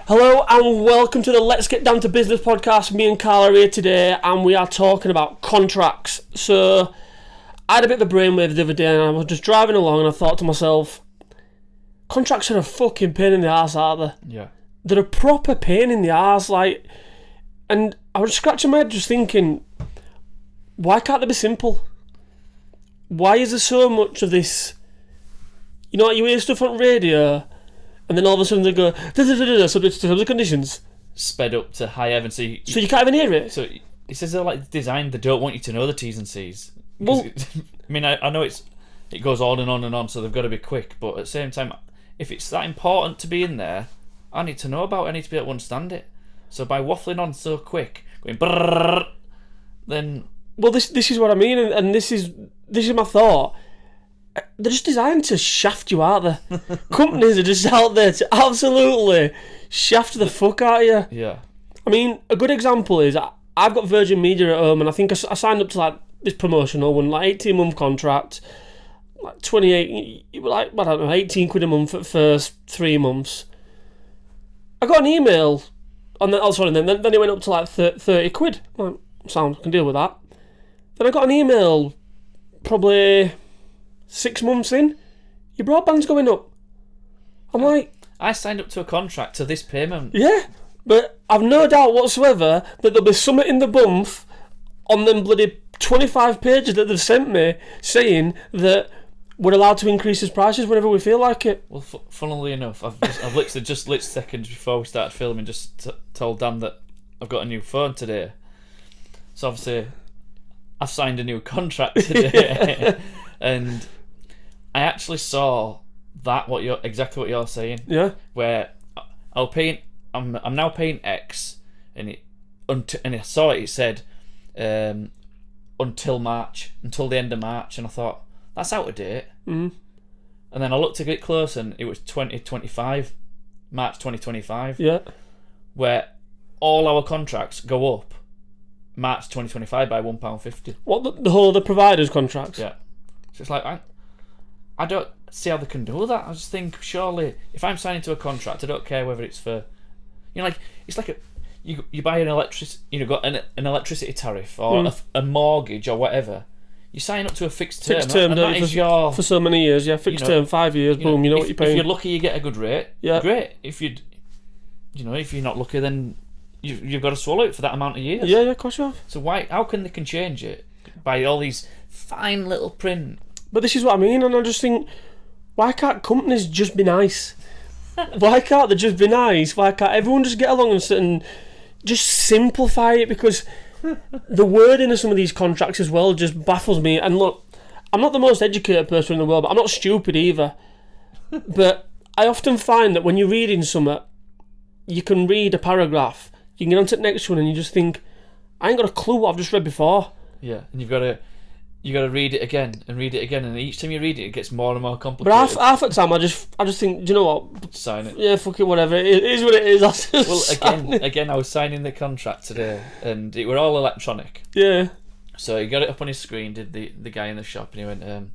Hello and welcome to the Let's Get Down to Business podcast. Me and Carl are here today and we are talking about contracts. So, I had a bit of a brainwave the other day and I was just driving along and I thought to myself, contracts are a fucking pain in the arse, aren't they? Yeah. They're a proper pain in the arse, like, and I was scratching my head just thinking, why can't they be simple? Why is there so much of this, you know, like you hear stuff on radio and then all of a sudden they go, subject to terms and conditions. Sped up to high heaven, so you can't even hear it? So it says they're like designed, they don't want you to know the T's and C's. Well, I mean, I know it goes on and on and on, so they've got to be quick, but at the same time, if it's that important to be in there, I need to know about it, I need to be able to understand it. So by waffling on so quick, going brrrr, then... Well, this is what I mean, and this is my thought. They're just designed to shaft you, aren't they? Companies are just out there to absolutely shaft the fuck out of you. Yeah. I mean, a good example is I've got Virgin Media at home, and I think I signed up to like this promotional one, like 18-month contract, like 28, like I don't know, 18 quid a month for the first 3 months. I got an email on that. Oh, sorry, then it went up to like 30 quid. Like, sound, I can deal with that. Then I got an email, probably 6 months in, your broadband's going up. I'm like... I signed up to a contract to this payment. Yeah, but I've no doubt whatsoever that there'll be something in the bump on them bloody 25 pages that they've sent me saying that we're allowed to increase his prices whenever we feel like it. Well, funnily enough, I've literally just lit seconds before we started filming just told Dan that I've got a new phone today. So obviously, I've signed a new contract today, and I actually saw that exactly what you're saying. Yeah. Where I'm now paying X, and I saw it. It said until the end of March, and I thought that's out of date. Mm-hmm. And then I looked a bit closer, and it was 2025, March 2025. Yeah. Where all our contracts go up March 2025 by £1.50. What, the whole of the provider's contracts? Yeah. So it's like I don't see how they can do that. I just think surely if I'm signing to a contract, I don't care whether it's for, you know, like it's like you buy an electricity tariff or a mortgage or whatever. You sign up to a fixed term, and that is for so many years. Yeah, fixed term, 5 years. Boom, you know what you're paying. If you're lucky, you get a good rate. Yeah, great. If you're not lucky, then you've got to swallow it for that amount of years. Yeah, of course you have. So how can they can change it by all these fine little print? But this is what I mean, and I just think, why can't companies just be nice? Why can't they just be nice? Why can't everyone just get along and just simplify it? Because the wording of some of these contracts as well just baffles me. And look, I'm not the most educated person in the world, but I'm not stupid either. But I often find that when you're reading something, you can read a paragraph, you can get on to the next one, and you just think, I ain't got a clue what I've just read before. Yeah, and you got to read it again, and each time you read it, it gets more and more complicated. But half the time, I just think, do you know what? Sign it. Yeah, fuck it, whatever. It is what it is. Well, again, I was signing the contract today, and it were all electronic. Yeah. So he got it up on his screen, did the guy in the shop, and he went,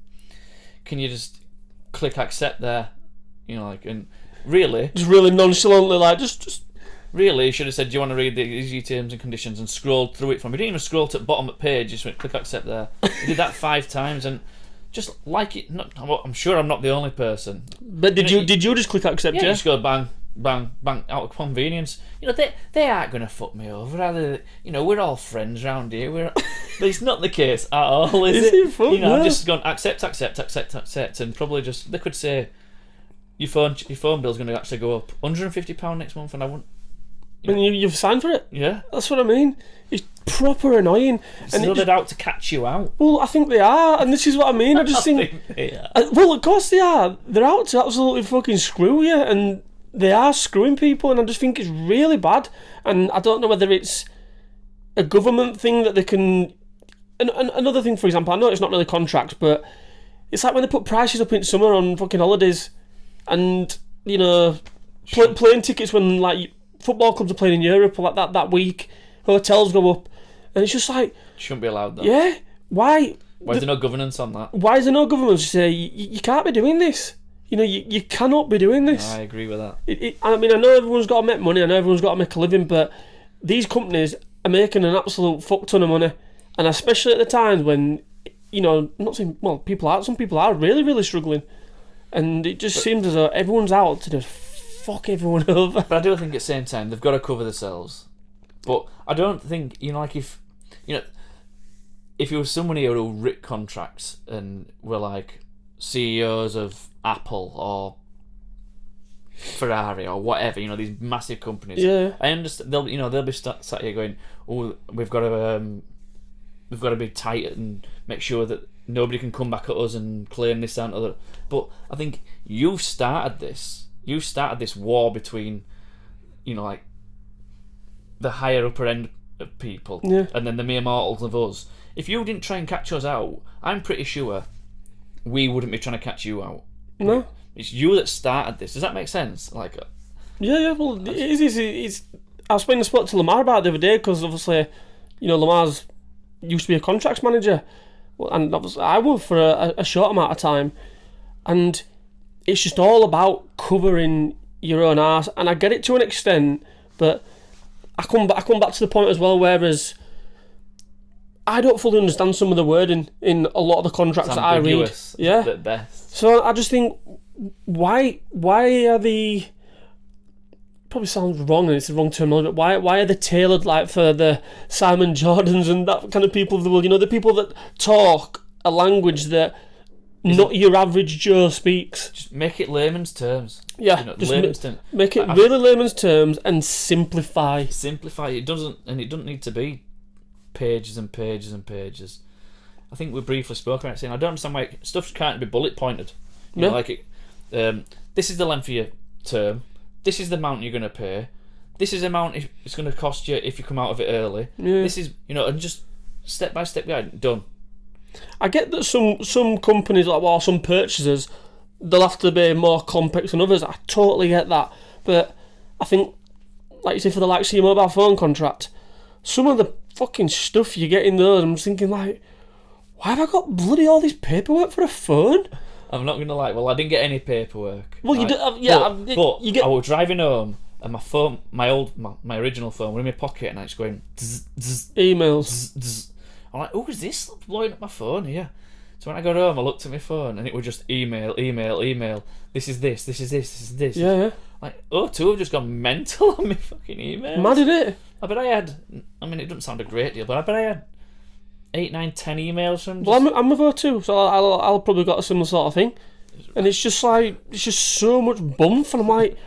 "Can you just click accept there?" You know, like, and really, just really nonchalantly, like, just. Really, you should have said, "Do you want to read these terms and conditions?" and scrolled through it from. He didn't even scroll to the bottom of the page. He just went click accept there. He did that 5 times, and just like it. I'm sure I'm not the only person. But did you just click accept? Yeah, you just go bang, bang, bang out of convenience. You know, they aren't going to fuck me over. Are they? You know, we're all friends round here. But it's not the case at all, is it? Fun? You know, I've just gone accept, and probably just they could say your phone bill's going to actually go up £150 next month, and I wouldn't. And you've signed for it? Yeah. That's what I mean. It's proper annoying. And they're out to catch you out. Well, I think they are, and this is what I mean. I just think they are. Well, of course they are. They're out to absolutely fucking screw you, and they are screwing people, and I just think it's really bad. And I don't know whether it's a government thing that they can... And another thing, for example, I know it's not really contract, but it's like when they put prices up in summer on fucking holidays, and, you know, plane tickets when, like... football clubs are playing in Europe like that week, hotels go up, and it's just like, shouldn't be allowed that. Yeah, why is there no governance on that? Why is there no governance to say you can't be doing this? you cannot be doing this. I agree with that. I mean, I know everyone's got to make money. I know everyone's got to make a living, but these companies are making an absolute fuck ton of money, and especially at the times when, not saying, well, some people are really, really struggling, and it just seems as though everyone's out to just fuck everyone over. But I do think at the same time they've got to cover themselves. But I don't think, if you were somebody who writ contracts and were like CEOs of Apple or Ferrari or whatever, these massive companies. Yeah. I understand. They'll be sat here going, "Oh, we've got to be tight and make sure that nobody can come back at us and claim this and other." But I think you started this war between, like the higher upper end of people, and then the mere mortals of us. If you didn't try and catch us out, I'm pretty sure we wouldn't be trying to catch you out. No. It's you that started this. Does that make sense? Like, yeah. Well, it is. I was speaking to Lamar about it the other day because obviously, Lamar's used to be a contracts manager, and obviously I worked for a short amount of time, and it's just all about covering your own arse. And I get it to an extent, but I come back to the point as well. Whereas I don't fully understand some of the wording in a lot of the contracts that I read. Yeah. At best. So I just think, why are the, probably sounds wrong and it's the wrong terminology, but why are they tailored like for the Simon Jordans and that kind of people of the world? The people that talk a language that not your average Joe speaks. Just make it layman's terms. Yeah, just make it really layman's terms and simplify. Simplify. It doesn't need to be pages and pages and pages. I think we briefly spoke about it, saying I don't understand why stuff can't be bullet pointed. This is the length of your term. This is the amount you're going to pay. This is the amount it's going to cost you if you come out of it early. Yeah. This is, and just step by step guide. Done. I get that some companies, some purchasers, they'll have to be more complex than others. I totally get that. But I think, like you say, for the likes of your mobile phone contract, some of the fucking stuff you get in those, I'm just thinking like, why have I got bloody all this paperwork for a phone? I'm not gonna lie. Well, I didn't get any paperwork. Well, right? But I was driving home and my phone, my original phone, was in my pocket, and it's going zzz, zzz, emails. Zzz, zzz. I'm like, is this blowing up my phone here? So when I got home, I looked at my phone and it was just email. This is this. Yeah. Like, two have just gone mental on my fucking emails. Mad, isn't it? I bet I had. I mean, it doesn't sound a great deal, but I bet I had 8, 9, 10 emails from. Well, I'm with her too, so I'll probably got a similar sort of thing, and it's just so much bump, and I'm like,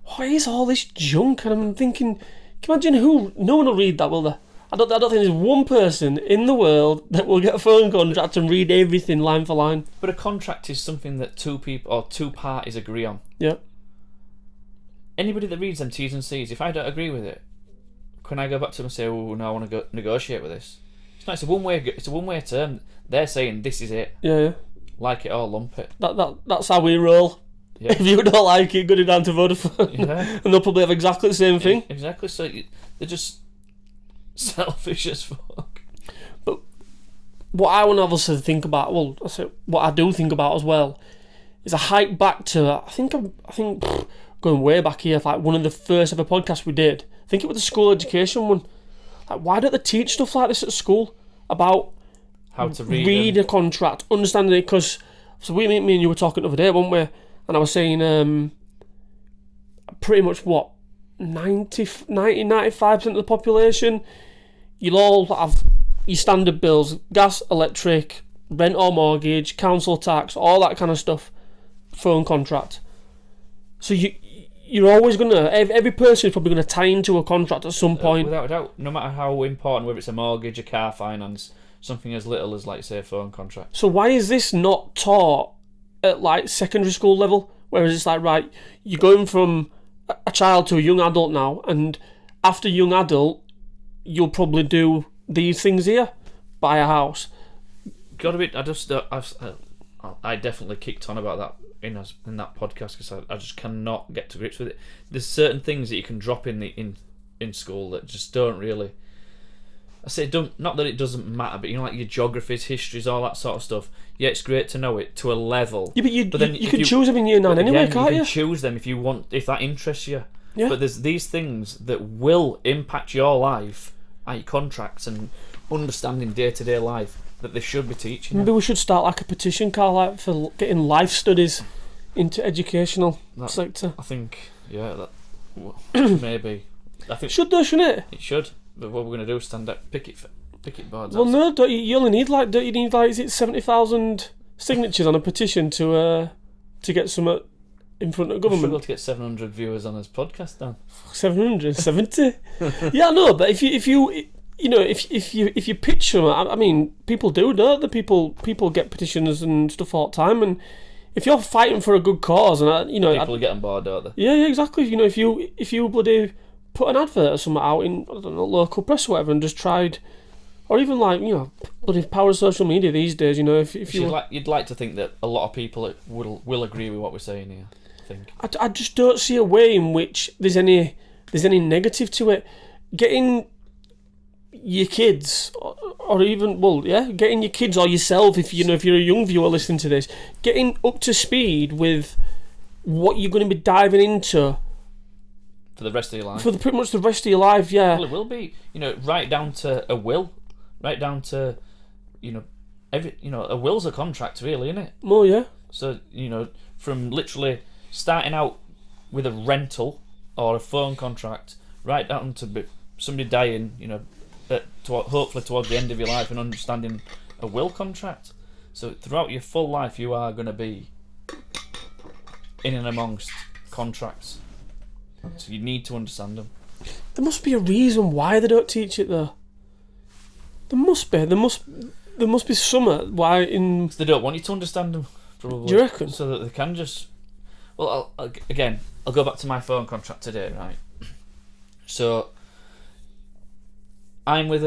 what is all this junk? And I'm thinking, can you imagine no one will read that, will they? I don't think there's one person in the world that will get a phone contract and read everything line for line. But a contract is something that two people or two parties agree on. Yeah. Anybody that reads them T's and C's, if I don't agree with it, can I go back to them and say, "Oh, no, I want to go negotiate with this"? It's not. It's a one-way term. They're saying this is it. Yeah. Like it or lump it. That's how we roll. Yeah. If you don't like it, go down to Vodafone. Yeah. And they'll probably have exactly the same thing. Exactly. So they're just selfish as fuck. But what I want to obviously think about, what I do think about as well, is a hike back to I think going way back here, like one of the first ever podcasts we did. I think it was the school education one. Like, why don't they teach stuff like this at school about how to read a contract, understanding it? Because me and you were talking the other day, weren't we? And I was saying pretty much 95% of the population, you'll all have your standard bills, gas, electric, rent or mortgage, council tax, all that kind of stuff, phone contract. So you're always going to, every person is probably going to tie into a contract at some point. Without a doubt, no matter how important, whether it's a mortgage, a car finance, something as little as, like, say, a phone contract. So why is this not taught at, like, secondary school level? Whereas it's like, right, you're going from a child to a young adult now, and after young adult, you'll probably do these things here, buy a house. I definitely kicked on about that in that podcast because I just cannot get to grips with it. There's certain things that you can drop in school that just don't really. I say not that it doesn't matter, but like your geographies, histories, all that sort of stuff. Yeah, it's great to know it to a level. Yeah, but you can choose them in year 9 anyway, can't you? You can choose them if you want, if that interests you. Yeah. But there's these things that will impact your life, like contracts and understanding day-to-day life, that they should be teaching. Maybe we should start like a petition, Carl, like for getting life studies into educational sector. I think, maybe. I think Shouldn't it? it should. But what we're going to do is stand up picket boards. Well, no, don't you only need like is it 70,000 signatures on a petition to get some in front of We government? struggle to get 700 viewers on his podcast, Dan. 770. Yeah, no, but if you pitch them, I mean, people do, don't they? People get petitions and stuff all the time, and if you're fighting for a good cause, and People get on board, don't they? yeah, exactly. You know, if you bloody put an advert or something out in, I don't know, local press or whatever, and just tried, or even like, you know, bloody power of social media these days. You know, if you'd like to think that a lot of people will agree with what we're saying here. I think. I just don't see a way in which there's any negative to it. Getting your kids, or even getting your kids or yourself, if you're a young viewer listening to this, getting up to speed with what you're going to be diving into for the rest of your life. For pretty much the rest of your life, yeah. Well, it will be, right down to a will, right down to, a will's a contract, really, isn't it? Oh yeah. So from literally starting out with a rental or a phone contract, right down to somebody dying, hopefully towards the end of your life, and understanding a will contract. So throughout your full life, you are going to be in and amongst contracts. So you need to understand them. There must be a reason why they don't teach it, though. There must be. There must be something why in. They don't want you to understand them, probably. Do you reckon? So that they can just. Well, I'll go back to my phone contract today, right? So I'm with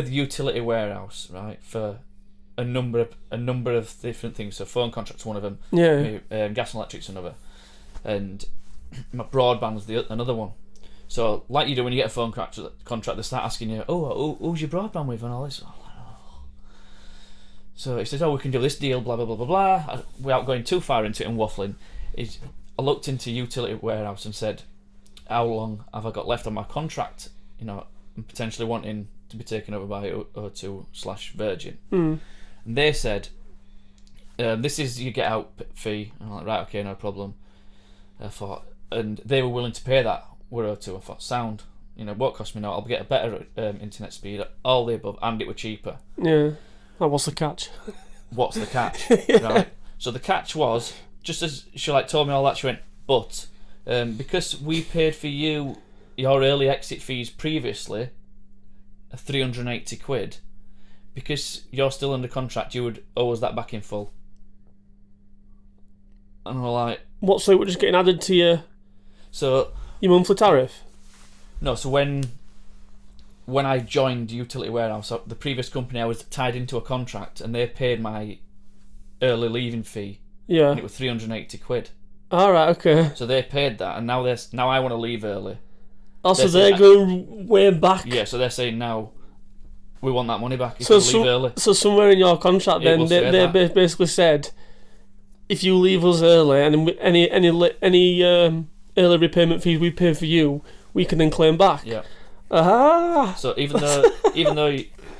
Utility Warehouse, right, for a number of different things. So phone contract's one of them. Yeah. Gas and electric's another, and my broadband's another one. So like you do when you get a phone contract, they start asking you, who's your broadband with and all this. So he says, we can do this deal, blah blah blah blah blah. Without going too far into it and waffling, I looked into Utility Warehouse and said, how long have I got left on my contract? I'm potentially wanting to be taken over by O2/Virgin. And they said, this is your get out fee. And I'm like, right, okay, no problem. I thought, and they were willing to pay that with O2. I thought, sound, what cost me now? I'll get a better internet speed, all the above, and it were cheaper. Yeah. What's the catch? What's the catch? Right. So the catch was, just as she told me all that, she went, but because we paid for your early exit fees previously, £380, because you're still under contract, you would owe us that back in full. And we're like, what? So we're just getting added to your monthly tariff? No. So when I joined Utility Warehouse, the previous company, I was tied into a contract, and they paid my early leaving fee. Yeah. And it was £380. All right. Okay. So they paid that, and now I want to leave early. Also, they're going way back. Yeah. So they're saying now we want that money back if you leave early. So somewhere in your contract, then they basically said, if you leave us early and any early repayment fees we pay for you, we can then claim back. Yeah. Ah. So even though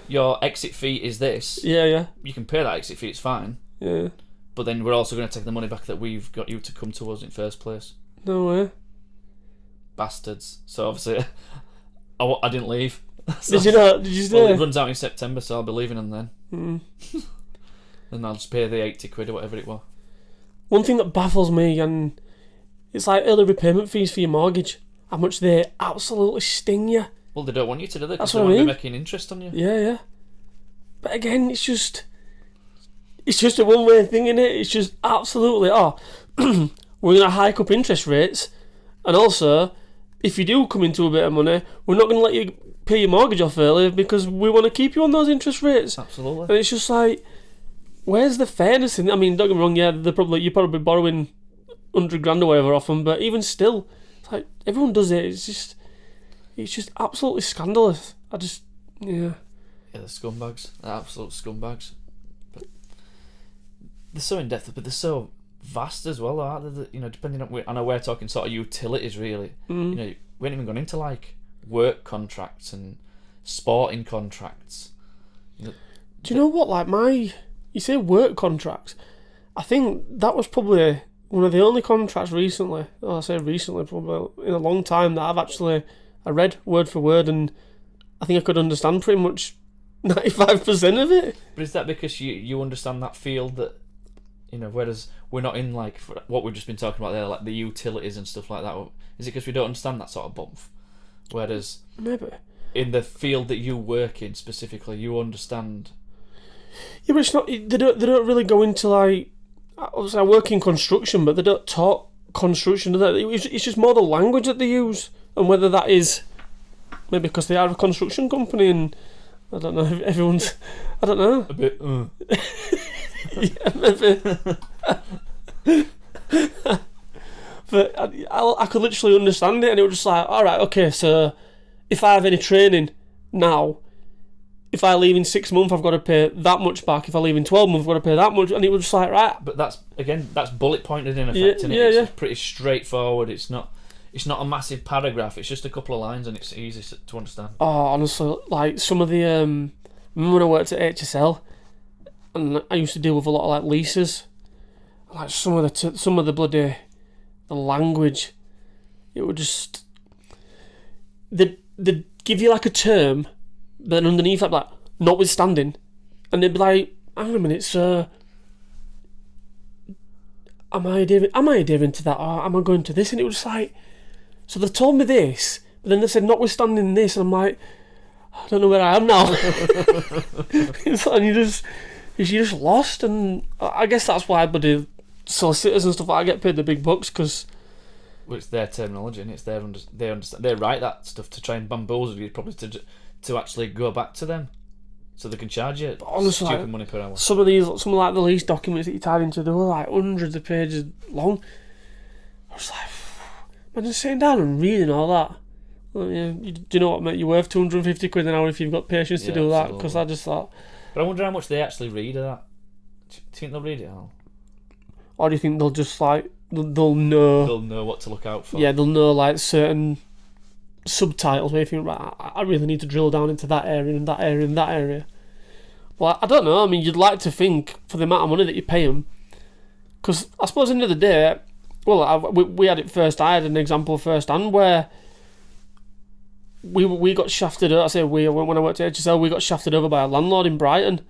your exit fee is this, yeah, you can pay that exit fee. It's fine. Yeah. But then we're also going to take the money back that we've got you to come to us in first place. No way. Bastards. So obviously, I didn't leave. So, Did you not? Did you stay? Well, it runs out in September, so I'll be leaving them then. And I'll just pay the £80 or whatever it was. One thing that baffles me, and it's like early repayment fees for your mortgage. How much they absolutely sting you. Well, they don't want you to do that because That's what they I want mean. to be making interest on you. Yeah. But again, it's just a one-way thing, innit? It's just absolutely, we're going to hike up interest rates, and also, if you do come into a bit of money, we're not going to let you pay your mortgage off early because we want to keep you on those interest rates. Absolutely. And it's just like, where's the fairness in? I mean, don't get me wrong, yeah, you're probably borrowing £100,000 or whatever off them, but even still, it's like everyone does it. It's just absolutely scandalous. Yeah. Yeah, the scumbags. They're absolute scumbags. But they're so in depth, but they're so vast as well, aren't they? You know, depending on... I know we're talking sort of utilities, really. You know, we haven't even gone into, like, work contracts and sporting contracts. You know, do you know what? Like, you say work contracts. I think that was probably one of the only contracts recently, I say recently, probably in a long time, that I read word for word, and I think I could understand pretty much 95% of it. But is that because you understand that field that, you know, whereas we're not in, like, what we've just been talking about there, like the utilities and stuff like that? Is it because we don't understand that sort of bump? Whereas Maybe. in the field that you work in specifically, you understand. Yeah, but it's not. They don't really go into, like. Obviously, I work in construction, but they don't talk construction, do they? It's just more the language that they use, and whether that is maybe because they are a construction company, and I don't know if everyone's. I don't know. A bit. Yeah, maybe. But I could literally understand it, and it was just like, all right, okay, so if I have any training now, if I leave in 6 months, I've got to pay that much back. If I leave in 12 months, I've got to pay that much. And it was just like, right. But that's bullet pointed in effect, isn't it? Yeah, It's pretty straightforward. It's not a massive paragraph. It's just a couple of lines, and it's easy to understand. Oh, honestly, like some of the remember when I worked at HSL, and I used to deal with a lot of like leases, like some of the bloody the language. It would just they'd give you like a term. Then underneath that, like, notwithstanding, and they'd be like, hang on a minute, sir, am I adhering to that, or am I going to this? And it was just like, so they've told me this, but then they said notwithstanding this, and I'm like, I don't know where I am now. It's like, you're just lost, and I guess that's why bloody solicitors and stuff like that get paid the big bucks, because... Well, it's their terminology, and it's they understand. They write that stuff to try and bamboozle you, probably to actually go back to them, so they can charge you honestly, stupid money per hour. Some of like the lease documents that you tied into, they were like hundreds of pages long. I was like, imagine sitting down and reading all that. Well, yeah, do you know what, mate? You're worth 250 quid an hour if you've got patience to do that. Because I just thought. But I wonder how much they actually read of that. Do you think they'll read it all? Or do you think they'll just like they'll know? They'll know what to look out for. Yeah, they'll know like certain subtitles where you think, right, I really need to drill down into that area and that area and that area. Well, I don't know. I mean, you'd like to think for the amount of money that you pay them, because I suppose at the end of the day, well, we had it first. I had an example firsthand where we got shafted. I say when I worked at HSL, we got shafted over by a landlord in Brighton,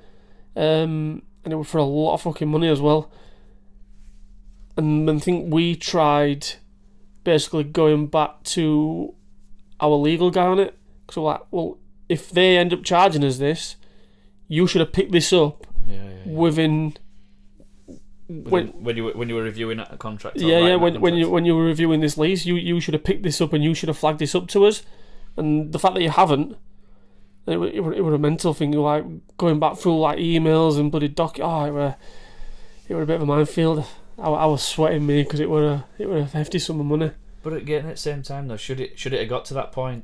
and it was for a lot of fucking money as well. And I think we tried basically going back to our legal guy on it, because we're like, well, if they end up charging us this, you should have picked this up within when you were reviewing a contract. When you were reviewing this lease, you should have picked this up and you should have flagged this up to us. And the fact that you haven't, it was a mental thing. Like going back through like emails and bloody it were a bit of a minefield. I was sweating me because it were a hefty sum of money. But again, at the same time, though, should it have got to that point?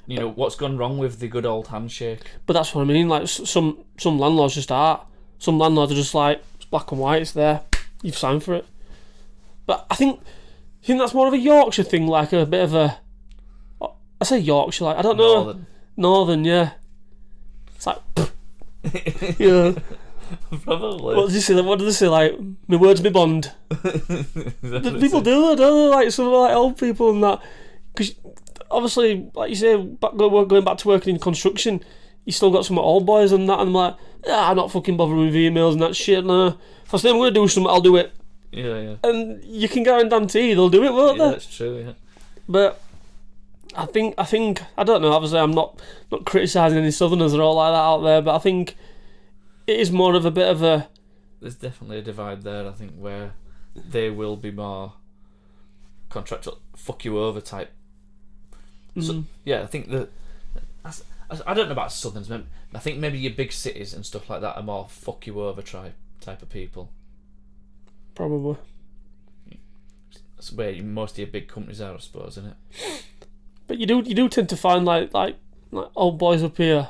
You know, what's gone wrong with the good old handshake? But that's what I mean. Like some landlords just aren't. Some landlords are just like, it's black and white. It's there. You've signed for it. But I think that's more of a Yorkshire thing. Like a bit of a. I say Yorkshire. Like I don't know. Northern, yeah. It's like. Yeah. Probably. What did they say? Like, my word's my bond. People do that, don't they? Like some like old people and that. Because obviously, like you say, going back to working in construction, you still got some old boys and that, and I'm like, I'm not fucking bothering with emails and that shit. No, if I say I'm going to do something, I'll do it. Yeah. And you can guarantee they'll do it, won't they? Yeah, that's true. Yeah. But I think I don't know. Obviously, I'm not criticising any Southerners or all like that out there, but I think it is more of a bit of a. There's definitely a divide there. I think where they will be more contractual, fuck you over type. So, yeah, I think that. I don't know about Southerns. I think maybe your big cities and stuff like that are more fuck you over type of people. Probably. That's where most of your big companies are, I suppose, isn't it? But you do tend to find like like old boys up here.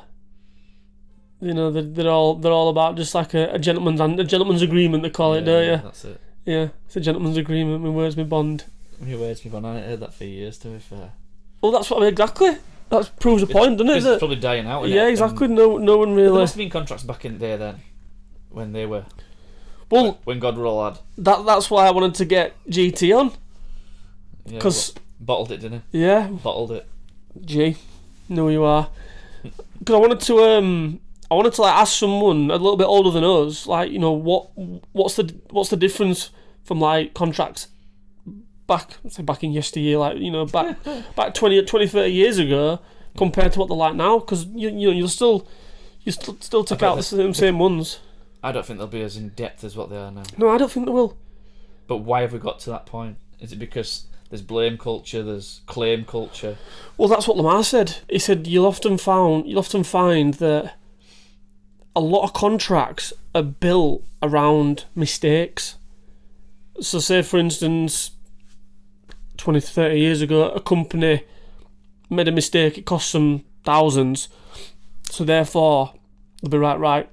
You know, they're all about just like a gentleman's agreement. They call it, don't you? That's it. Yeah, it's a gentleman's agreement. My word's my bond. My word's my bond. I heard that for years. To be fair. Well, that's what I mean, exactly. That proves the point, doesn't it? It's probably dying out. Yeah, exactly. No one really. There must have been contracts back in the day then, when they were. Well, when God were all had. That's why I wanted to get GT on. Yeah, because bottled it, didn't he? Yeah. Bottled it. G, know who you are. Because I wanted to like ask someone a little bit older than us, like, you know, what's the difference from like contracts back in yesteryear, like, you know, back 20, 30 years ago compared to what they're like now, because you'll still take out the same ones. I don't think they'll be as in depth as what they are now. No, I don't think they will. But why have we got to that point? Is it because there's blame culture, there's claim culture? Well, that's what Lamar said. He said you'll often find that a lot of contracts are built around mistakes. So say, for instance, 20 to 30 years ago, a company made a mistake, it cost them thousands, so therefore they'll be right,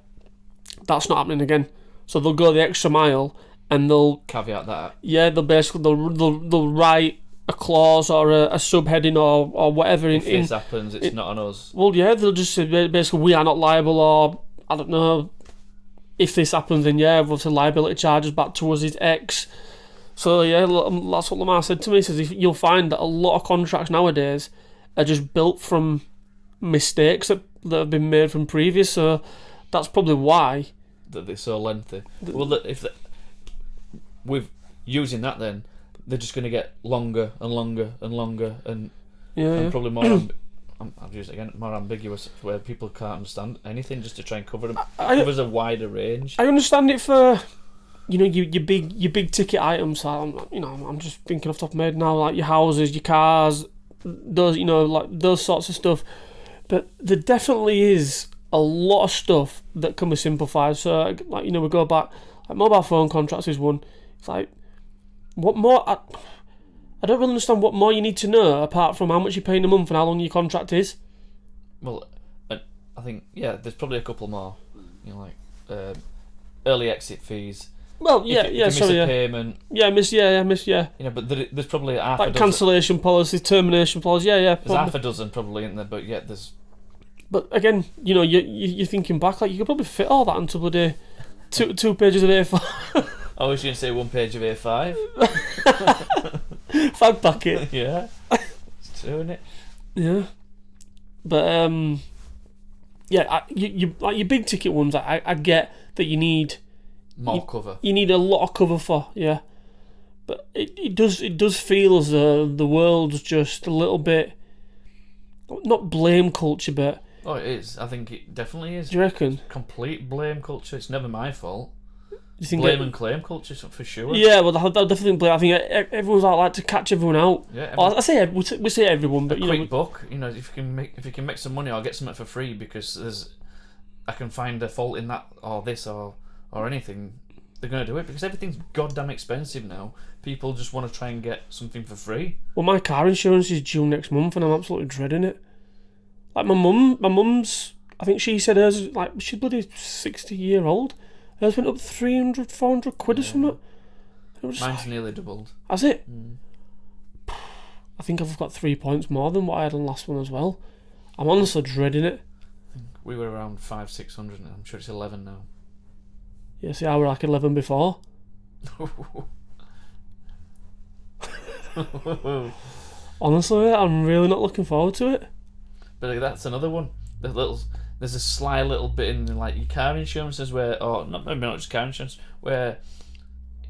that's not happening again. So they'll go the extra mile and they'll caveat that. Yeah, they'll write a clause or a subheading or whatever. If this happens, it's not on us. Well, yeah, they'll just say basically we are not liable, or I don't know, if this happens, then yeah, obviously liability charges back to us is X. So yeah, that's what Lamar said to me. He says you'll find that a lot of contracts nowadays are just built from mistakes that have been made from previous. So that's probably why that they're so lengthy. Well, if with using that, then they're just going to get longer and longer and longer and probably more. I'll use it again. More ambiguous, where people can't understand anything, just to try and cover them. Covers a wider range. I understand it for, you know, your big ticket items. I'm just thinking off the top of my head now, like your houses, your cars, those, you know, like those sorts of stuff. But there definitely is a lot of stuff that can be simplified. So, like, you know, we go back, like mobile phone contracts is one. It's like, what more? I don't really understand what more you need to know apart from how much you're paying a month and how long your contract is. Well, I think, yeah, there's probably a couple more. You know, like early exit fees. Well, yeah, if you miss a payment. Miss. You know, but there's probably half like a dozen. cancellation policies, termination policies. Yeah. There's half a dozen probably in there, but yeah, there's. But again, you know, you're thinking back, like you could probably fit all that into bloody two pages of A4. I was going to say 1 page of A5. Fag packet. Yeah. It's true, isn't it? Yeah. But you like your big ticket ones. I get that you need more cover. You need a lot of cover for, yeah. But it does feel as though the world's just a little bit, not blame culture, but. Oh, it is. I think it definitely is. Do you reckon? Complete blame culture. It's never my fault. You think blame and claim culture, for sure. Yeah, well, I'll definitely blame. I think everyone's out like to catch everyone out. Yeah, I say we say everyone, but a quick buck. You know, if you can make some money or get something for free because I can find a fault in that or this or anything, they're going to do it because everything's goddamn expensive now. People just want to try and get something for free. Well, my car insurance is due next month, and I'm absolutely dreading it. Like my mum's, I think she said hers, like, she's bloody 60-year-old. Hers went up 300, 400 quid or something. Mine's nearly doubled. Has it? Mm. I think I've got 3 points more than what I had on the last one as well. I'm honestly dreading it. I think we were around 500-600 and I'm sure it's 11 now. Yeah, see, I were like 11 before. Honestly, I'm really not looking forward to it. But that's another one. There's a sly little bit in like your car insurances where, or maybe not just car insurance, where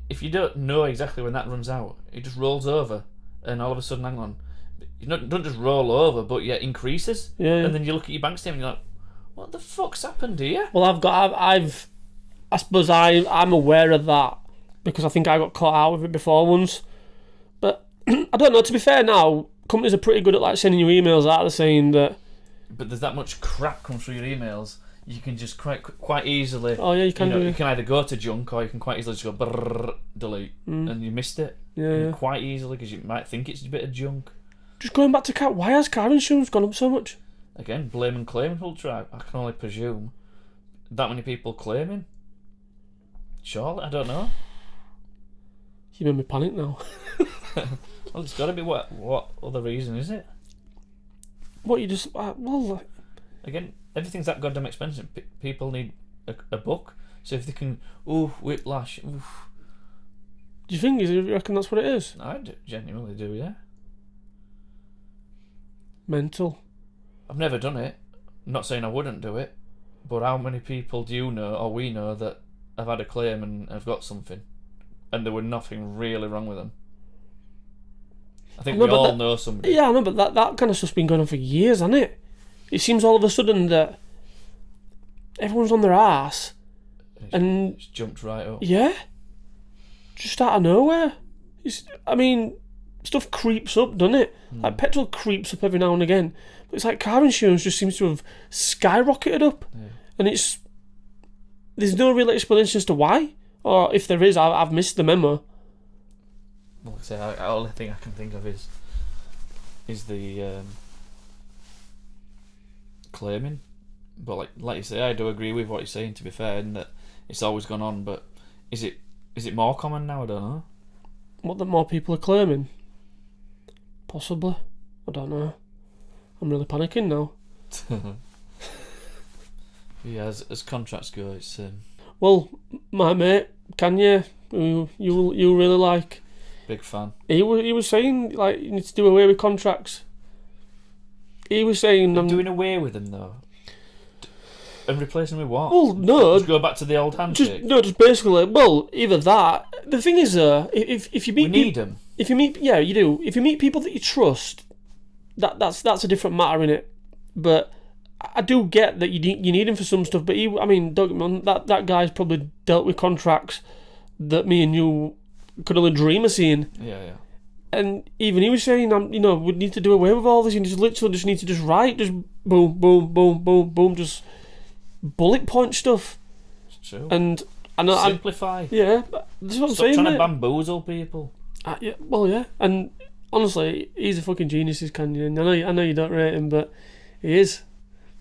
if you don't know exactly when that runs out, it just rolls over, and all of a sudden, hang on, you don't just roll over, but yeah, increases. Yeah. And then you look at your bank statement, and you're like, what the fuck's happened here? Well, I suppose I'm aware of that because I think I got caught out with it before once. But I don't know. To be fair, now companies are pretty good at like sending you emails out of saying that. But there's that much crap comes through your emails. You can just quite easily. Oh yeah, you can do. You can either go to junk or you can quite easily just go brrr, delete, and you missed it. Yeah. Quite easily because you might think it's a bit of junk. Just going back to car, why has car insurance gone up so much? again, blame and claim culture. I can only presume that many people claiming. Surely, I don't know. You made me panic now. Well, it's got to be what other reason is it? What you just well. Again, everything's that goddamn expensive. People need a book. So if they can, whiplash. Oof. Do you think? You reckon that's what it is? I genuinely do, yeah. Mental. I've never done it. I'm not saying I wouldn't do it, but how many people do you know, or we know, that have had a claim and have got something, and there were nothing really wrong with them? I think we all know somebody. Yeah, I know, but that kind of stuff's been going on for years, hasn't it? It seems all of a sudden that everyone's on their arse, and it's jumped right up. Yeah, just out of nowhere. Stuff creeps up, doesn't it? Like petrol creeps up every now and again, but it's like car insurance just seems to have skyrocketed up, and there's no real explanation as to why, or if there is, I've missed the memo. Well, like I say, the only thing I can think of is the claiming. But like you say, I do agree with what you're saying, to be fair, in that it's always gone on. But is it more common now? I don't know. What, that more people are claiming? Possibly. I don't know. I'm really panicking now. Yeah, as contracts go, it's well, my mate Kanye, who you really like, big fan. He was saying, like, you need to do away with contracts. He was saying doing away with them though, and replacing them with what? Well, no, just go back to the old handshake. Just basically. Well, either that. The thing is, if you meet, we need them. If you meet, yeah, you do. If you meet people that you trust, that's a different matter, innit? But I do get that you need him for some stuff. But don't get me wrong, that guy's probably dealt with contracts that me and you could only dream of seeing. Yeah. And even he was saying, we need to do away with all this. You literally just need to just write, just boom, boom, boom, boom, boom, just bullet point stuff. It's true. And simplify. Yeah, that's what I'm saying. Stop trying to bamboozle people. Yeah, well, yeah, and honestly, he's a fucking genius, is Kanye. I know you don't rate him, but he is.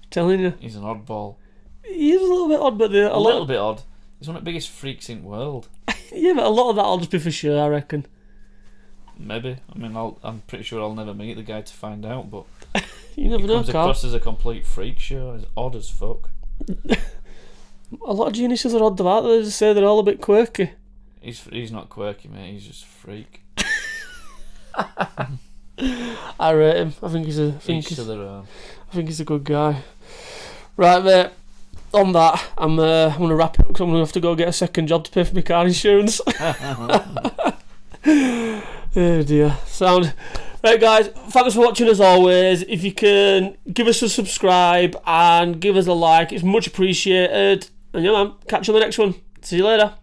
I'm telling you, he's an oddball. He is a little bit odd, but a little bit odd. He's one of the biggest freaks in the world. Yeah, but a lot of that'll just be for sure, I reckon. Maybe. I'm pretty sure I'll never meet the guy to find out, but you never know. He comes across as a complete freak show. He's odd as fuck. A lot of geniuses are odd to that. They just say they're all a bit quirky. He's not quirky, mate. He's just a freak. I rate him. I think he's a good guy. Right, mate. On that, I'm gonna wrap it up because I'm gonna have to go get a second job to pay for my car insurance. Oh dear. Sound. Right, guys, thanks for watching as always. If you can give us a subscribe and give us a like, it's much appreciated. And yeah, man, catch you on the next one. See you later.